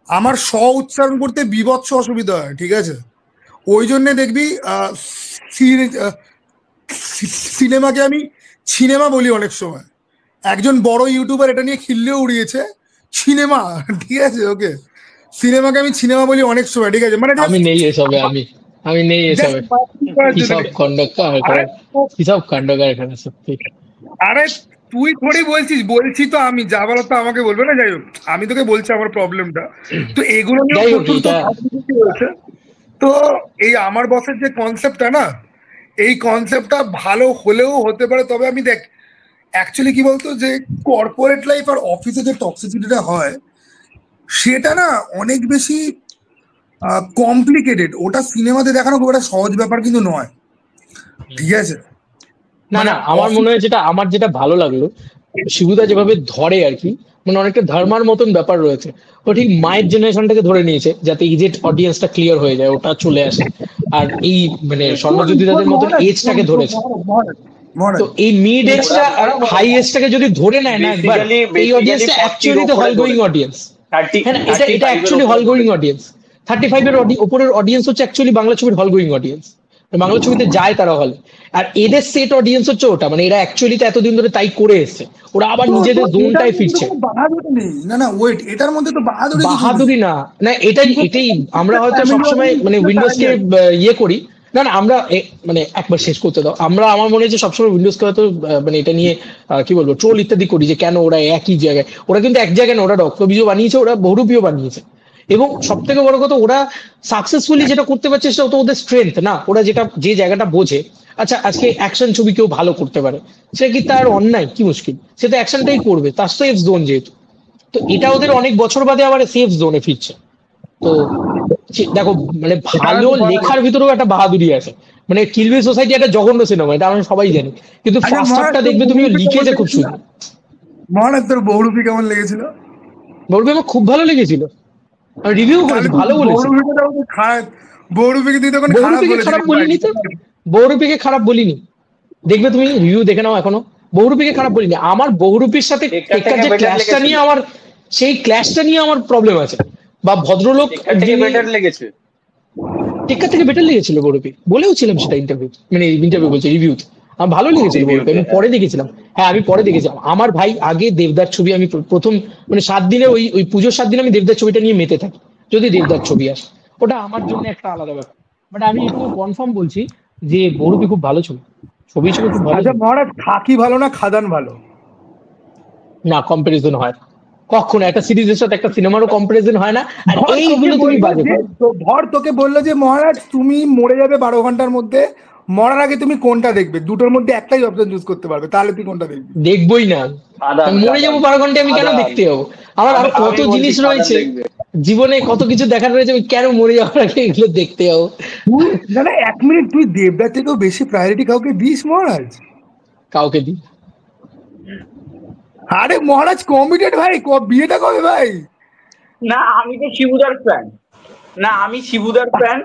আমার উচ্চারণ করতে বিভৎস অসুবিধা হয়, ঠিক আছে? ওই জন্য দেখবি সিনেমাকে আমি সিনেমা বলি অনেক সময়। একজন বড় ইউটিউবার এটা নিয়ে খিল্লেও উড়িয়েছে, সিনেমা, ঠিক আছে? ওকে, সিনেমাকে আমি সিনেমা বলি অনেক সময়, ঠিক আছে? মানে আমি নেই এসবে, আমি নেই এসবে, কিসব খন্ডকার এখানে সত্যি। আরে তুই থোড়ি বলছি তো আমি, যা বলো তো আমাকে বলবে না। যাই হোক, আমি তোকে বলছি আমার প্রবলেমটা, তো এগুলো নিয়ে প্রচুর তো হয়েছে। তো এই আমার বসের যে কনসেপ্টটা না, এই কনসেপ্টটা ভালো হলেও হতে পারে, তবে আমি দেখ অ্যাকচুয়ালি কি বলতো, যে কর্পোরেট লাইফ আর অফিসে যে টক্সিসিটিটা হয়, সেটা না অনেক বেশি কমপ্লিকেটেড, ওটা সিনেমাতে দেখানো খুব একটা সহজ ব্যাপার কিন্তু নয়, ঠিক আছে? না মানে না, আমার মনে হয় আমার যেটা ভালো লাগলো, শিবুদা যেভাবে ধরে আর কি, মানে অনেকটা ধর্মার মতন ব্যাপার রয়েছে। ও ঠিক মায়ের জেনারেশনটাকে ধরে নিয়েছে যাতে ইজেট অডিয়েন্সটা ক্লিয়ার হয়ে যায়, ওটা চলে আসে। আর এই মানে স্বর্ণজ্যোতিদাদের মতন এজটাকে ধরেছে। তো এই মিড এজটা আর হাই এজটাকে যদি ধরে নেয় না একবার, এই অডিয়েন্সটা অ্যাকচুয়ালি তো হল গোয়িং অডিয়েন্স। হ্যাঁ না, এটা অ্যাকচুয়ালি হল গোয়িং অডিয়েন্স। 35 এর ওপরের অডিয়েন্স হচ্ছে অ্যাকচুয়ালি বাংলা ছবির হল গোয়িং অডিয়েন্স। বাংলা ছবিতে যায় তারা হলে। আর এদের সেট অডিয়েন্স হচ্ছে ওটা, মানে এরা অ্যাকচুয়ালি তো এতদিন ধরে তাই করে এসছে, ওরা আবার নিজেদের জোনটায় ফিরছে। না না ওয়েট, এটার মধ্যে তো বাহাদুরি না, না এটাই আমরা হয়তো সবসময় মানে উইন্ডোজকে ইয়ে করি। না না, আমরা মানে একবার শেষ করতে দাও। আমার মনে হচ্ছে সবসময় উইন্ডোজকে হয়তো মানে এটা নিয়ে কি বলবো ট্রোল ইত্যাদি করি যে কেন ওরা একই জায়গায়। ওরা কিন্তু এক জায়গায় না, ওরা রক্তবীজও বানিয়েছে, ওরা বহুরূপীও বানিয়েছে। এবং সব থেকে বড় কথা, ওরা সাকসেসফুলি যেটা করতে পারছে সেটা তো ওদের স্ট্রেংথ না। ওরা যে জায়গাটা বোঝে, আচ্ছা আজকে অ্যাকশন ছবি কেউ ভালো করতে পারে, সে কি তার অন্যায়? কি মুশকিল, সে তো অ্যাকশনটাই করবে, তার সেফ জোন যেহেতু। তো এটা ওদের অনেক বছর বাদে আবার সেফ জোনে ফিরছে। তো দেখো, মানে ভালো লেখার ভিতরেও একটা বাহাদুরি আছে। মানে কিল বিল সোসাইটি একটা জঘন্য সিনেমা, এটা আমরা সবাই জানি, কিন্তু ফার্স্ট হাফটা দেখবে তুমি লিখেছে খুব সুন্দর। মহারাজ তোর বহুরূপী কেমন লেগেছিল? বলবে আমার খুব ভালো লেগেছিল, আমি রিভিউ করেছি, ভালো বলেছি। বহুরূপীকে তুই তখন খারাপ বলিনি তো, বহুরূপীকে খারাপ বলিনি, দেখবে তুমি রিভিউ দেখে নাও এখনো। বহুরূপীকে খারাপ বলিনি। আমার বহুরূপীর সাথে টেক্কার যে ক্ল্যাশটা নিয়ে আমার, সেই ক্ল্যাশটা নিয়ে আমার প্রবলেম আছে। বা ভদ্রলোক বেটার লেগেছে, টেক্কার থেকে বেটার লেগেছিল বহুরূপী, বলেও ছিলাম সেটা ইন্টারভিউ বলছি রিভিউতে। আমার ভালো লেগেছিল বহুরূপী, আমি পরে দেখেছিলাম। হ্যাঁ আমি পরে দেখেছিলাম। আমার ভাই আগে দেবদার ছবি আমি প্রথম মানে 7 দিনে ওই পুজোর 7 দিন আমি দেবদার ছবিটা নিয়ে মেতে থাকি, যদি দেবদার ছবি আসে। ওটা আমার জন্য একটা আলাদা ব্যাপার। বাট আমি এটুকু কনফার্ম বলছি যে বহুরূপী খুব ভালো ছবি, ছবি খুব ভালো। আচ্ছা মহারাজ, খাকি ভালো না খাদান ভালো? না, কম্পারিজন হয় না কখনো। একটা সিরিজের সাথে একটা সিনেমারও কম্পারিজন হয় না। আর এইগুলো তুমি বাজে ধর তোকে বললো যে মহারাজ তুমি মরে যাবে 12 ঘন্টার মধ্যে, মরার আগে তুমি কোনটা দেখবে? দুটোর মধ্যে একটাই অপশন চুজ করতে পারবে, তাহলে তুই কোনটা দেখবি? দেখবই না, মরে যাবো 12 ঘন্টা, আমি কেন দেখতে যাবো? আমার আরো কত জিনিস রয়েছে জীবনে, কত কিছু দেখার রয়েছে, আমি কেন মরে যাওয়ার আগে এগুলো দেখতে যাবো? না না 1 মিনিট, তুই দেবদার থেকেও বেশি প্রায়োরিটি কাউকে দিস মহারাজ? কাউকে দিই? আরে মহারাজ কমিটেড ভাই, বিয়েটা কবে ভাই? না আমি তো শিবুদার ফ্যান, না আমি শিবুদার ফ্যান।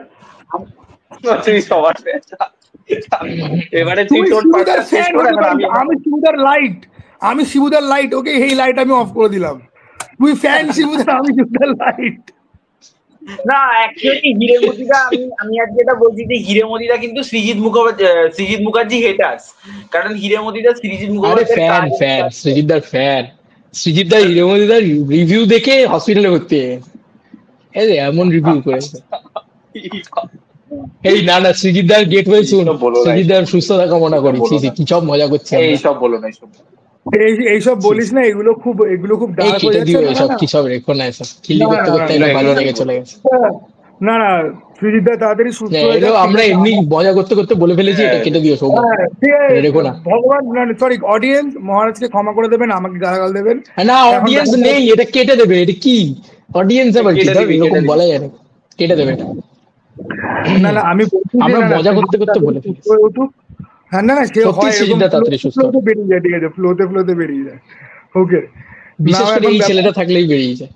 তুই সবার এবারে তুই তোর শিবুদার ফ্যান, আমি শিবুদার লাইট, আমি শিবুদার লাইট। ওকে, এই লাইট আমি অফ করে দিলাম। তুই ফ্যান শিবুদার, আমি শিবুদার লাইট। না অ্যাকচুয়ালি হিরেমতিটা আমি আজকে এটা বলছি যে হিরেমতিটা কিন্তু সৃজিত মুখার্জি হেটার্স, কারণ হিরেমতিটা সৃজিত মুখার্জি ফ্যান সৃজিতদার ফ্যান। সৃজিতদার হিরেমতিদার রিভিউ দেখে হসপিটালে ভর্তি হয়ে গেছে, এমন রিভিউ করেছে। এই না না, সৃজিতদার গেট ওয়েল সুন, সৃজিতদার সুস্থতা কামনা করি। কি সব মজা করছে, এইসব বলো না, এইসব বলিস না, এগুলো খুব ডার্ক হয়ে যাচ্ছে। এইসব কি সব রেখো না, এসব খিল্লি করতে করতে বাজে লেগে চলে গেছে। না না সৃজিতদা তাড়াতাড়ি সুস্থ হয়ে যাও। আমরা এমনি মজা করতে করতে বলে ফেলেছি, এটা কেটে দিও সব, রেখো না। ভগবান, সরি অডিয়েন্স, মহারাজকে ক্ষমা করে দেবেন, আমাকে গালাগাল দেবেন না। অডিয়েন্স নেই, এটা কেটে দেবে। এটা কি অডিয়েন্স আবার কি এরকম বলা যায় না, কেটে দেবে এটা। না না আমি আমরা মজা করতে করতে বলে ফেলেছি। হ্যাঁ না সে হয় তাড়াতাড়ি সুস্থ বেরিয়ে যায়, ঠিক আছে, ফ্লোতে বেরিয়ে যায়। ওকে, বিশেষ করে এই ছেলেটা থাকলেই বেরিয়ে যায়।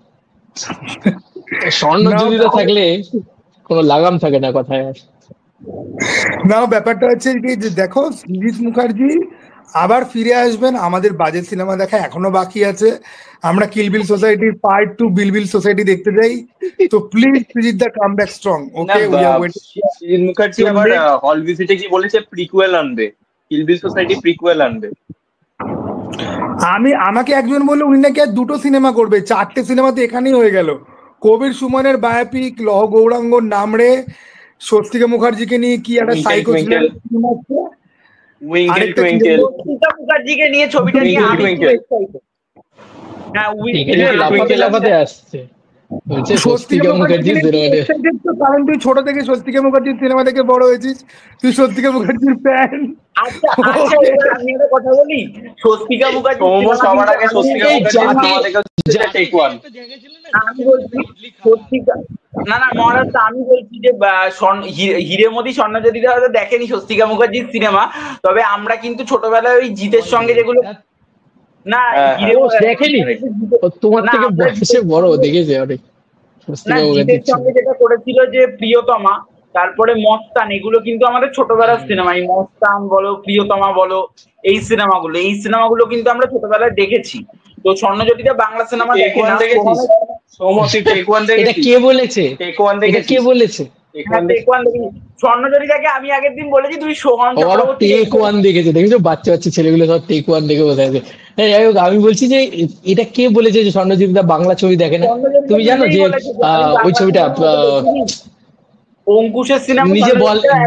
স্বর্ণজ্যোতিটা থাকলে কোনো লাগাম থাকে না কথায়। না ব্যাপারটা হচ্ছে কি, যে দেখো সৃজিত মুখার্জি আবার ফিরে আসবেন, আমাদের বাজেট সিনেমা দেখা এখনো বাকি আছে। আমরা কিলবিল সোসাইটির পার্ট 2 বিলবিল সোসাইটি দেখতে যাই, তো please Srijit da come back strong. Okay, we are waiting. Srijit Mukherjee আবার হল ভিজিটে কি বলেছে, প্রিকুয়েল আনবে, কিলবিল সোসাইটি প্রিকুয়েল আনবে। আমাকে একজন বললো উনি নাকি আর 2টো সিনেমা করবে, 4টে সিনেমা তো এখানেই হয়ে গেল। কবির সুমনের বায়োপিক, লহ গৌরাঙ্গর নামরে, স্বস্তিকা মুখার্জিকে নিয়ে কি একটা সাইকো সিনেমা আছে, মুখার্জিকে নিয়ে ছবিটা নিয়ে আমি একটু এক্সাইটেড। হ্যাঁ, লাফাতে আসছে, বলছে স্বস্তিকা স্বস্তিকা মুখার্জি মুখার্জি সিনেমাটা। কারণ তুই ছোট থেকে স্বস্তিকা মুখার্জির সিনেমা দেখে বড় হয়েছিস, তুই স্বস্তিকা মুখার্জির ফ্যান। আচ্ছা আচ্ছা, এবার আমি একটা কথা বলি, স্বস্তিকা মুখার্জি সৌম্য সিনেমা সবার কিন্তু আগে আমি স্বস্তিকা এই মুখার্জির জাতি সিনেমা দেখে টেক ওয়ান। আমি বলছি স্বস্তিকা, না না মহারাজ, আমি বলছি যে হিরেমতি স্বর্ণজ্যোতিটা হয়তো দেখেনি স্বস্তিকা মুখার্জির সিনেমা, তবে আমরা কিন্তু ছোটবেলায় ওই জিতের সঙ্গে যেগুলো, না হ্যাঁ। ও দেখেনি, ও তোমার না থেকে আমরা বয়সে বড়, দেখেছে অনেক না স্বস্তিকা জিতের মুখার্জির সঙ্গে ছবি। যেটা করেছিল যে প্রিয়তমা, তারপরে মস্তান, এগুলো কিন্তু আমাদের ছোটবেলার সিনেমা। এই মস্তান বলো, প্রিয়তমা বলো, এই সিনেমাগুলো কিন্তু আমরা ছোটবেলায় দেখেছি। তো স্বর্ণজ্যোতিটা বাংলা সিনেমা টেক দেখে ওয়ান না, দেখেছিস? সৌম্য তুই টেক ওয়ান এটা দেখেছিস? কে বলেছে? টেক ওয়ান এটা কে দেখেছিস? বলেছে? টেক হ্যাঁ ওয়ান টেক ওয়ান দেখি। স্বর্ণজ্যোতিটাকে আমি আগের দিন বলেছি তুমি সোহম ও আবার চক্রবর্তী টেক ওয়ান দেখেছে, দেখেছো বাচ্চা বাচ্চা ছেলেগুলো সব টেক ওয়ান দেখে বসে আছে। হ্যাঁ, যাই হোক, আমি বলছি যে এটা কে বলেছে যে স্বর্ণজিৎ দা বাংলা ছবি দেখে না? স্বর্ণজ্যোতিটা তুমি জানো নিজেই যে বলেছে যে আমি ওই বাংলা ছবিটা সিনেমা অত দেখিনি। অঙ্কুশের সিনেমা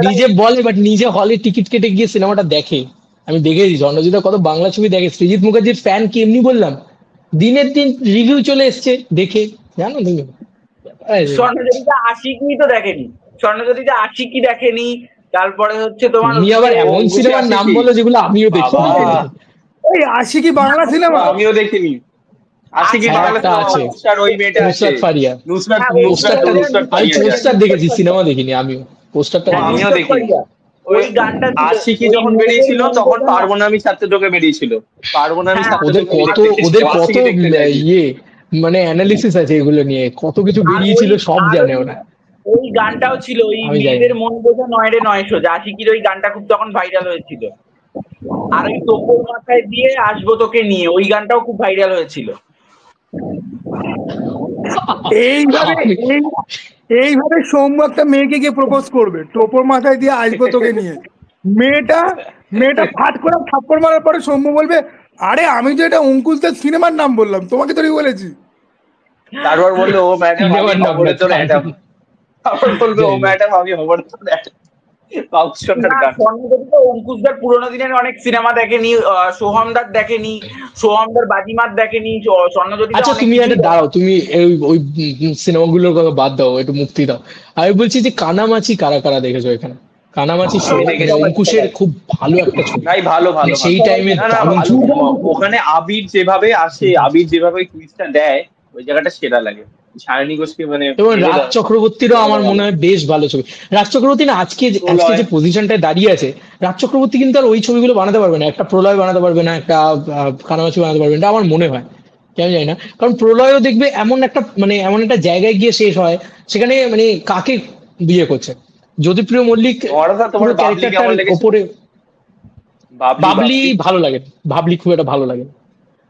নিজে বলে বাট নিজে হলে টিকিট কেটে গিয়ে সিনেমাটা দেখে। আমি দেখেছি স্বর্ণজিৎ দা কত বাংলা ছবি দেখে। সৃজিত মুখার্জির ফ্যান কি এমনি বললাম, দিনের দিন রিভিউ চলে এসছে দেখে, জানো তুমি? স্বর্ণজ্যোতিটা আশিকি তো দেখেনি, স্বর্ণজ্যোতিটা আশিকি দেখেনি, তারপরে হচ্ছে তোমার তুমি আবার এমন অঙ্কুশে সিনেমার নাম আশিকি। বলো যেগুলো আমিও বাবা, দেখিনি। ওই আশিকি বাংলা সিনেমা? আমিও দেখিনি। আশিকি হ্যাঁ, বাংলা একটা আছে। সিনেমা, ওই মেয়েটা আছে নুসরাত ফারিয়া। নুসরাত, হ্যাঁ, নুসরাত ওই নুসরাত আমি ফারিয়া যায়। পোস্টার দেখেছি, সিনেমা দেখিনি আমিও, পোস্টারটা হ্যাঁ, আমিও নুসরাত দেখি। ফারিয়া। ওই গানটা ছিল, আশিকি ওই যখন মেয়েদের বেরিয়েছিল মন তখন বোঝা না। পার্বণামী ছাত্রযোগে বেরিয়েছিল। পার্বণামী হ্যাঁ, ওদের ছাত্রযোগে কত দেখতে কত আশিকি দেখতে যায়নি। ইয়ে মানে অ্যানালিসিস আছে এগুলো নিয়ে, কত কিছু আর বেরিয়েছিল ওই সব আর জানে ওই ওরা। ওই গানটাও ছিল, ওই আমি জানি মেয়েদের না। মন বোঝা নয় রে নয় সোজা, আশিকির ওই গানটা খুব তখন ভাইরাল হয়েছিল। আর ওই তোপর মাথায় দিয়ে আসবো তোকে নিয়ে, ওই গানটাও খুব ভাইরাল হয়েছিল। এইভাবে আমি- এই- এইভাবে সৌম্য একটা মেয়েকে গিয়ে প্রপোজ করবে, টোপর মাথায় দিয়ে আসবো তোকে নিয়ে। মেয়েটা মেয়েটা ফাট করে থাপ্পড় মারার পরে সৌম্য বলবে, আরে আমি তো এটা অঙ্কুশদের সিনেমার নাম বললাম, তোমাকে তো বলেছি। তারপর বললো ও ম্যাডাম আমি সিনেমার নাম খবরে না, তোর অ্যাডাম। তারপর বলবে ও জানি না। ম্যাডাম আমি খবরে তোর অ্যাডাম। পাউচটার না গান। স্বর্ণজ্যোতি তো অঙ্কুশদার পুরোনো দিনের অনেক সিনেমা দেখেনি, সোহমদার দেখেনি, সোহমদার বাজিমাত দেখেনি, স্বর্ণজ্যোতি আচ্ছা অনেক তুমি কিছুই একটা দাঁড়াও, তুমি ওই ওই সিনেমাগুলোর কথা বাদ দাও, একটু মুক্তি দাও। আমি বলছি যে কানামাছি কারা কারা দেখেছো এখানে? কানামাছি আমি দেখেছি। অঙ্কুশের খুব ভালো একটা ছবি, ভাই ভালো ভালো মানে সেই ভালো। টাইমে না না দারুণ ভালো। ছবি। ওখানে আবির যেভাবে আসে, আবির যেভাবে কুইজটা দেয়, ওই জায়গাটা সেরা লাগে। সায়নী ঘোষকে মানে এবং মেরে রাজ দেয়। চক্রবর্তীরও আমার মনে হয় বেশ ভালো ছবি। রাজ চক্রবর্তী না আজকে আজকে যে পজিশনটায় দাঁড়িয়ে আছে, রাজ চক্রবর্তী কিন্তু আর ওই ছবিগুলো বানাতে পারবে না, একটা প্রলয় বানাতে পারবে না, একটা কানামাছি বানাতে পারবে না, এটা আমার মনে হয়। কেন জানি না, কারণ প্রলয়ও দেখবে এমন একটা মানে এমন একটা জায়গায় গিয়ে শেষ হয়, সেখানে মানে কাকে বিয়ে করছে জ্যোতিপ্রিয় মল্লিক তোমার পুরো বাবলি কেমন ক্যারেক্টারটার লেগেছে? ওপরে। বাবলি বাবলি ভালো লাগে, বাবলি খুব একটা ভালো লাগে না।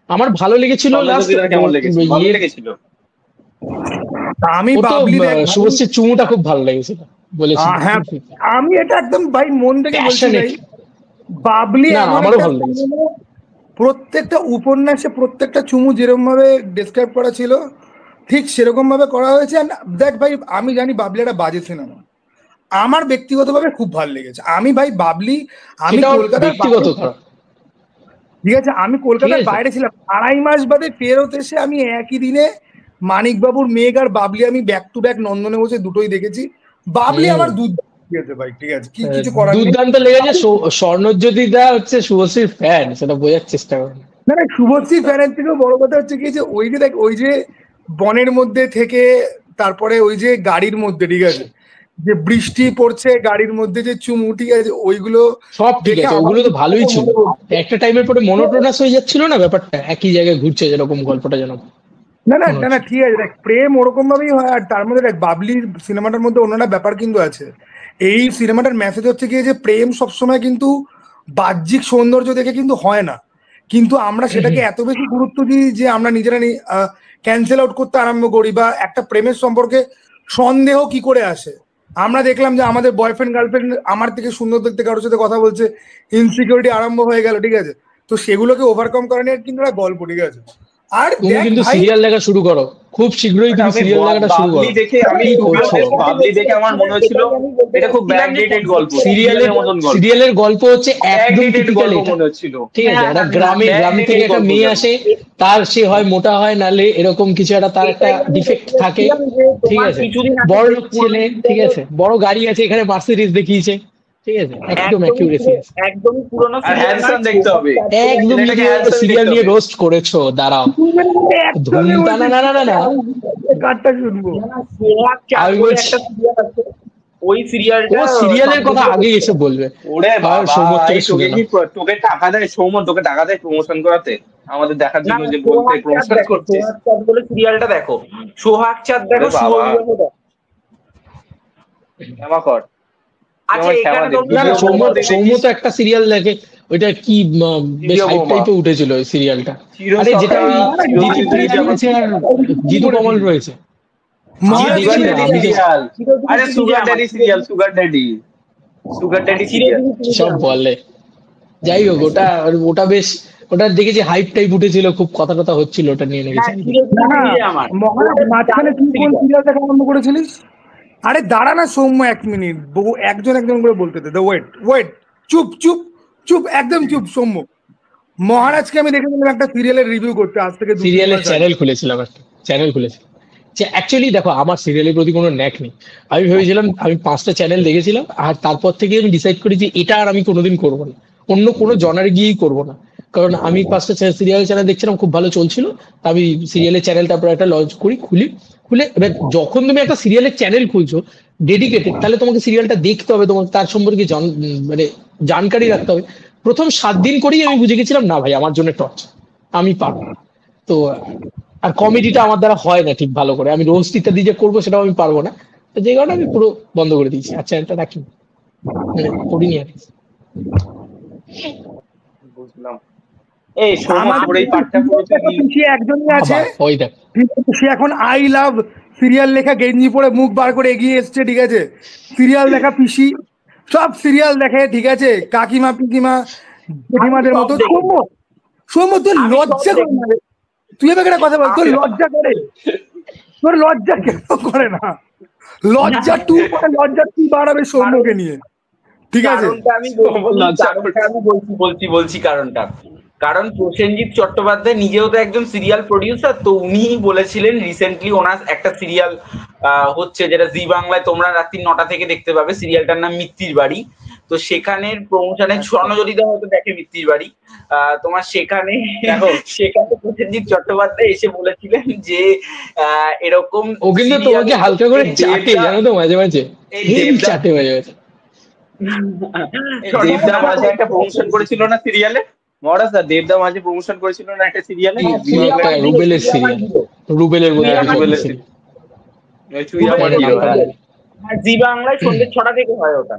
আমার ভালো লেগেছিল লাস্ট স্বর্ণজ্যোতিটা কেমন লেগেছে? ভালো লেগেছিল। আমি ও তো বাবলি শুভশ্রীর চুমুটা খুব ভালো লেগেছিল বলেছি। হ্যাঁ, আমি এটা একদম ভাই মন থেকে বলছি ভাই, Passionate। বাবলি না, এমন আমারও একটা ভালো লেগেছে। cinema, প্রত্যেকটা উপন্যাসে প্রত্যেকটা চুমু যেরকম ভাবে ডেসক্রাইব করা ছিল ঠিক সেরকম ভাবে করা হয়েছে। And দেখ ভাই, আমি জানি বাবলি একটা বাজে সিনেমা, আমার ব্যক্তিগতভাবে খুব ভালো লেগেছে। আমি ভাই বাবলি, আমি সেটা ওর কলকাতার ব্যক্তিগত বাইরে- কারণ। ঠিক আছে, আমি কলকাতার ঠিক আছে। বাইরে ছিলাম, 2.5 মাস বাদে ফেরত এসে আমি একই দিনে মানিকবাবুর মেঘ আর বাবলি আমি ব্যাক টু ব্যাক নন্দনে বসে দুটোই দেখেছি। বাবলি আমার দুর্দান্ত লেগেছে ভাই, ঠিক আছে, কিছু করার নেই। দুর্দান্ত লেগেছে। স্বর্ণজ্যোতি দা হচ্ছে শুভশ্রীর ফ্যান, সেটা বোঝার চেষ্টা করুন। না না, শুভশ্রী ফ্যানের থেকেও বড় কথা হচ্ছে কি যে ওই যে দেখ, ওই যে বনের মধ্যে থেকে তারপরে ওই যে গাড়ির মধ্যে, ঠিক আছে, যে বৃষ্টি পড়ছে গাড়ির মধ্যে যে চুমু, ঠিক আছে, ওইগুলো সব ঠিক দেখে আছে, আমার ওগুলো তো ভালোই ছিল। মনে হচ্ছে- একটা টাইমের পরে মনোটোনাস হয়ে যাচ্ছিল না ব্যাপারটা, একই জায়গায় ঘুরছে যেরকম গল্পটা যেন। না না না না, ঠিক আছে, দেখ প্রেম ওরকম ভাবেই হয়। আর তার মধ্যে দেখ বাবলির সিনেমাটার মধ্যে অন্যটা ব্যাপার কিন্তু আছে। এই সিনেমাটার মেসেজ হচ্ছে কি যে প্রেম সবসময় কিন্তু বাহ্যিক সৌন্দর্য দেখে কিন্তু হয় না, কিন্তু আমরা সেটাকে এত বেশি গুরুত্ব দিই যে আমরা নিজেরা ক্যান্সেল আউট করতে আরম্ভ করি, বা একটা প্রেমের সম্পর্কে সন্দেহ কি করে আসে। আমরা দেখলাম যে আমাদের বয়ফ্রেন্ড গার্লফ্রেন্ড আমার থেকে সুন্দর দেখতে কারোর সাথে কথা বলছে, ইনসিকিউরিটি আরম্ভ হয়ে গেল, ঠিক আছে, তো সেগুলোকে ওভারকাম করা নিয়ে কিন্তু একটা গল্প, ঠিক আছে। আর তুমি দেখ কিন্তু ভাই, সিরিয়াল দেখা শুরু করো, খুব শীঘ্রই তুমি আমি সিরিয়াল দেখাটা শুরু করো। আমি কি করছো? বাবলি দেখে আমার মনে হচ্ছিল এটা খুব ব্যাকডেটেড গল্প, সিরিয়ালের মতন গল্প, সিরিয়ালের গল্প হচ্ছে একদম ব্যাকডেটেড টিপিক্যাল গল্প এটা, মনে হচ্ছিল। ঠিক আছে? হ্যাঁ, একটা হ্যাঁ, গ্রাম থেকে একটা backdated মেয়ে গল্প আসে, যেন। তার সে হয় মোটা হয়, নালে এরকম কিছু একটা তার একটা ডিফেক্ট থাকে, ঠিক আছে? বড় লোক ছেলে, ঠিক আছে, বড় গাড়ি আছে, এখানে মার্সিডিজ দেখিয়েছে, ঠিক আছে? একদম অ্যাকিউরেসি আছে। একদমই পুরোনো আর হ্যান্ডসাম দেখতে হবে, একদম ছেলেটাকে নিজে handsome সিরিয়াল দেখতে নিয়ে হবে। রোস্ট করেছো, দাঁড়াও। ধুমটা না না না না না, কারটা শুনবো। সোহাগ চাঁদ আমি বলে বলছি- একটা সিরিয়াল আছে, ওই ও সিরিয়ালটা সিরিয়ালের কথা আগেই এসে বলবে। ওরে আর বাবা, সৌম্যর থেকে এই শুনে তোকে কি তোকে টাকা দেয় সৌম্য, তোকে টাকা দেয় প্রমোশন করাতে, আমাদের দেখার না জন্য না, যে বলতে সোহাগ চাঁদ প্রমোশন দেখো, করছিস? সোহাগ চাঁদ বলে সিরিয়ালটা দেখো, সোহাগ চাঁদ দেখো, ওরে বাবা। শুভবিবাহ দেখো। ক্ষমা কর, আচ্ছা ক্ষমা এখানে দে। তো না না, ভিডিও সৌম্য বৌমা দেখিস? সৌম্য তো একটা সিরিয়াল দেখে, ওইটা কি বেশ ভিডিও হাইপ বৌমা। টাইপে উঠেছিল ওই সিরিয়ালটা। চির আরে যেটা ওই সকাল, চির জিতু প্রিয়া দিবানিশি। রয়েছে আর জিতু কমল রয়েছে। মহারাজ দেখছি সুগার না, ড্যাডি আমি তো- সিরিয়াল, আরে sugar daddy serial, sugar daddy serial. সব বলে। যাই হোক, ওটা ওটা বেশ, ওটা দেখেছি হাইপ টাইপ উঠেছিল, খুব কথা টথা হচ্ছিল ওটা নিয়ে নাকি চারিদিকে। না না, মহারাজ মাঝখানে তুই কোন সিরিয়াল দেখা আরম্ভ করেছিলিস? আরে দাঁড়া না সৌম্য, 1 মিনিট, বহু একজন করে বলতে দে। ওয়েট ওয়েট, চুপ চুপ চুপ, একদম চুপ সৌম্য। মহারাজকে আমি দেখেছিলাম একটা সিরিয়ালের রিভিউ করতে, আজ থেকে 2-3 সিরিয়ালের মাস আগে। চ্যানেল খুলেছিলাম, একটা চ্যানেল খুলেছিলাম। অ্যাকচুয়ালি দেখো, আমার সিরিয়ালের প্রতি কোনো ন্যাক নেই। আমি ভেবেছিলাম, আমি 5টা চ্যানেল দেখেছিলাম, আর তারপর থেকে আমি ডিসাইড করি যে এটা আর আমি কোনোদিন করবো না, অন্য কোনো জনারে গিয়েই করবো না। কারণ আমি 5টা সিরিয়াল চ্যানেল দেখছিলাম, খুব ভালো চলছিল। তা আমি সিরিয়ালের চ্যানেলটা পরে একটা লঞ্চ করি, খুলে এবার যখন তুমি একটা সিরিয়ালের চ্যানেল খুলছো ডেডিকেটেড, তাহলে তোমাকে সিরিয়ালটা দেখতে হবে, তোমাকে তার সম্পর্কে মানে জানকারি রাখতে হবে। প্রথম 7 দিন করেই আমি বুঝে গেছিলাম, না ভাই আমার জন্য টর্চ, আমি পারবো না। তো আর কমেডিটা আমার দ্বারা হয় না ঠিক ভালো করে, আমি রোস্ট ইত্যাদি যে করবো সেটাও আমি পারবো না। তো যে কারণে আমি পুরো বন্ধ করে দিয়েছি, আর চ্যানেলটা রাখি, মানে করিনি আর কি। বুঝলাম। এই সৌম্য আমাদের তোর এই পার্টটা পুরো তুই পিছিয়ে একজনই আছে, আবার ওই দেখ, সে এখন আই লাভ সিরিয়াল লেখা গেঞ্জি পরে মুখ বার করে এগিয়ে এসছে, ঠিক আছে? সিরিয়াল দেখা পিসি, সব সিরিয়াল দেখে, ঠিক আছে? কাকিমা পিকিমা জেঠিমাদের মতো। সব দেখি। সৌম্য, সৌম্য তোর আমি লজ্জা সব করে না রে? তুই এবার একটা কথা বল, তোর লজ্জা করে? তোর লজ্জা কেন করে না? লজ্জা তুই করে, লজ্জা তুই বাড়াবে সৌম্যকে নিয়ে, ঠিক আছে? কারণটা আমি বলছি কারণটা। কারণ প্রসেনজিৎ চট্টোপাধ্যায় নিজেও তো একজন সিরিয়াল প্রডিউসার, তো উনিই বলেছিলেন রিসেন্টলি ওনার একটা সিরিয়াল হচ্ছে, যেটা জি বাংলায় তোমরা রাত্রি 9টা থেকে দেখতে পাবে, সিরিয়ালটার নাম মিত্তির বাড়ি। তো সেখানের প্রমোশনে স্বর্ণজ্যোতিদা হয়তো দেখে মিত্তির বাড়ি, তোমার সেখানে প্রসেনজিৎ চট্টোপাধ্যায় এসে বলেছিলেন যে এরকম ও কিন্তু serial- তোমাকে হালকা করে চাটে, জানো তো, মাঝে মাঝে এই হেভি দেবদা- চাটে মাঝে মাঝে। দেবদা মাঝে একটা প্রমোশন করেছিল না সিরিয়ালে, মহারাজ দা, দেবদা মাঝে প্রমোশন করেছিল না একটা সিরিয়ালে, একটা রুবেলের সিরিয়াল, রুবেলের মধ্যে হ্যাঁ, কিছু রুবেলের serial। চুই আমার হিরো। জি বাংলায় সন্ধ্যে 6টা থেকে হয় ওটা।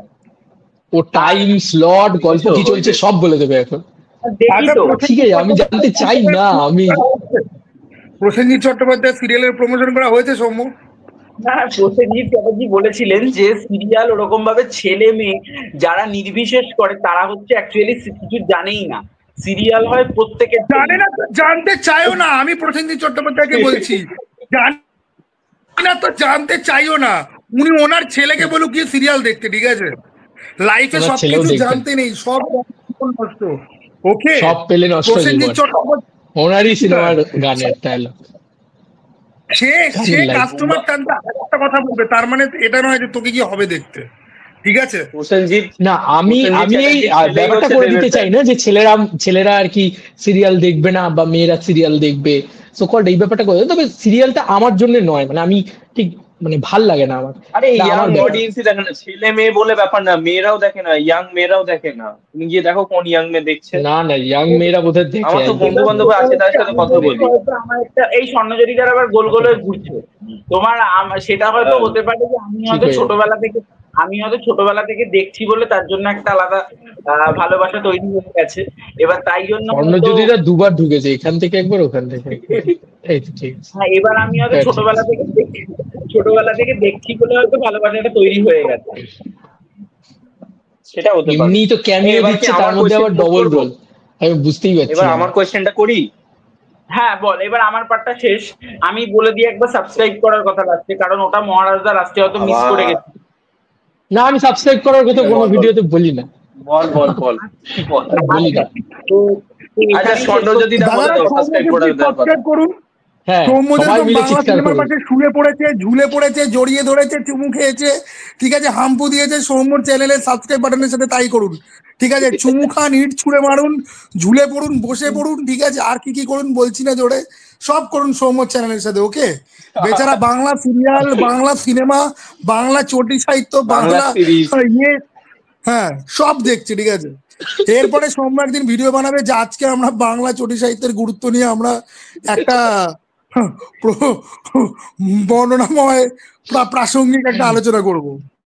ও টাইম স্লট গল্প কি চলছে সব বলে দেবে এখন। দেখি তো, ঠিক আছে, আমি জানতে চাই না, আমি প্রসেনজিৎ চট্টোপাধ্যায় সিরিয়ালের প্রমোশন করা হয়েছে সৌম্য? না, প্রসেনজিৎ চ্যাটার্জি বলেছিলেন যে সিরিয়াল ওরকম ভাবে ছেলে মেয়ে যারা নির্বিশেষ করে তারা হচ্ছে অ্যাকচুয়ালি কিছু জানেই না, সিরিয়াল হয় প্রত্যেকের জানে না তো জানতে চাইও না, আমি প্রসেনজিৎ চট্টোপাধ্যায়কে বলছি, জানি না তো জানতে চাইও না। উনি ওনার ছেলেকে বলুক গিয়ে সিরিয়াল দেখতে, ঠিক আছে? লাইফে ওনার সবকিছু ছেলেও দেখবে। জানতে নেই, সব নষ্ট। ওকে, সব পেলে নষ্ট প্রসেনজিৎ জীবন, চট্টোপাধ্যায় ওনারই সিনেমার গানের ডায়লগ। সে Life. কাস্টমার টানতে একটা কথা বলবে, তার মানে এটা নয় যে তোকে কি হবে দেখতে, ঠিক আছে? প্রসেনজিৎ না, আমি এই চ্যাটার্জির ছেলেই ব্যাপারটা হচ্ছে করে দেবের দিতে চাই না যে ছেলেরা আর কি সিরিয়াল দেখবে না, বা মেয়েরা সিরিয়াল দেখবে, সো কল্ড এই ব্যাপারটা করে। তবে সিরিয়ালটা আমার জন্য নয়, মানে আমি ঠিক, মানে ভাল লাগে না আমার। আরে না, ইয়াং আমার অডিয়েন্সই দেখে না, ছেলে মেয়ে বলে ব্যাপার না, মেয়েরাও দেখে না, ইয়াং মেয়েরাও দেখে না। তুমি গিয়ে দেখো কোন ইয়াং মেয়ে দেখছে। না ইয়াং মেয়েরা বোধহয় দেখে। আমার তো বন্ধু বান্ধব আছে, তাদের সাথে কথা বলি। হয়তো আমার একটা এই স্বর্ণজ্যোতিদার আবার গোল গোল হয়ে ঘুরছে, তোমার সেটা হয়তো হতে পারে যে আমি হয়তো ছোটবেলা থেকে দেখছি বলে তার জন্য একটা আলাদা ভালোবাসা তৈরি হয়ে গেছে। এবার তাই জন্য স্বর্ণজ্যোতিরা দুবার ঢুকেছে, এখান থেকে একবার, ওখান থেকে। এই তো ঠিক আছে। হ্যাঁ, এবার আমি হয়তো ছোটবেলা থেকে দেখছি বলে হয়তো ভালোবাসাটা তৈরি হয়ে গেছে। সেটা হতে পারে। এমনি তো ক্যামিও এবার কি দিচ্ছে, আমার তার মধ্যে আবার question ডবল করবো? রোল, আমি বুঝতেই পারছি এবার না। আমার কোয়েশ্চেনটা করি, হ্যাঁ বল, এবার আমার পার্টটা শেষ। আমি বলে দিই একবার সাবস্ক্রাইব করার কথা লাস্টে, কারণ ওটা মহারাজদা লাস্টে হয়তো মিস করে গেছে। না, আমি সাবস্ক্রাইব করার কথা কোনো ভিডিওতে বলি না, বল বল বল কি বল। বলি না। তো আচ্ছা স্বর্ণজ্যোতিদা বলে দাদারা দাও সাবস্ক্রাইব করে দেওয়ার কথা। সাবস্ক্রাইব করুন। হ্যাঁ, সৌম্যদের সবাই তো মিলে বাংলা চিৎকার সিনেমার করুন। পাশে শুয়ে পড়েছে, ঝুলে পড়েছে, জড়িয়ে ধরেছে, চুমু খেয়েছে, ঠিক আছে, হাম্পু দিয়েছে। সৌম্যর চ্যানেলের সাবস্ক্রাইব বাটনের সাথে তাই করুন, ঠিক আছে। চুমু খান, ইট ছুঁড়ে মারুন, ঝুলে পড়ুন, বসে পড়ুন, ঠিক আছে। আর কি কি করুন বলছি না জোরে, সব করুন সৌম্যর চ্যানেলের সাথে, ওকে। বেচারা বাংলা সিরিয়াল, বাংলা সিনেমা, বাংলা চটি সাহিত্য, বাংলা বাংলা সিরিজ ইয়ে, হ্যাঁ সব দেখছি, ঠিক আছে। এরপরে সৌম্য একদিন ভিডিও বানাবে যে আজকে আমরা বাংলা চটি সাহিত্যের গুরুত্ব নিয়ে আমরা একটা বর্ণনাময় প্রাসঙ্গিক একটা আলোচনা করব।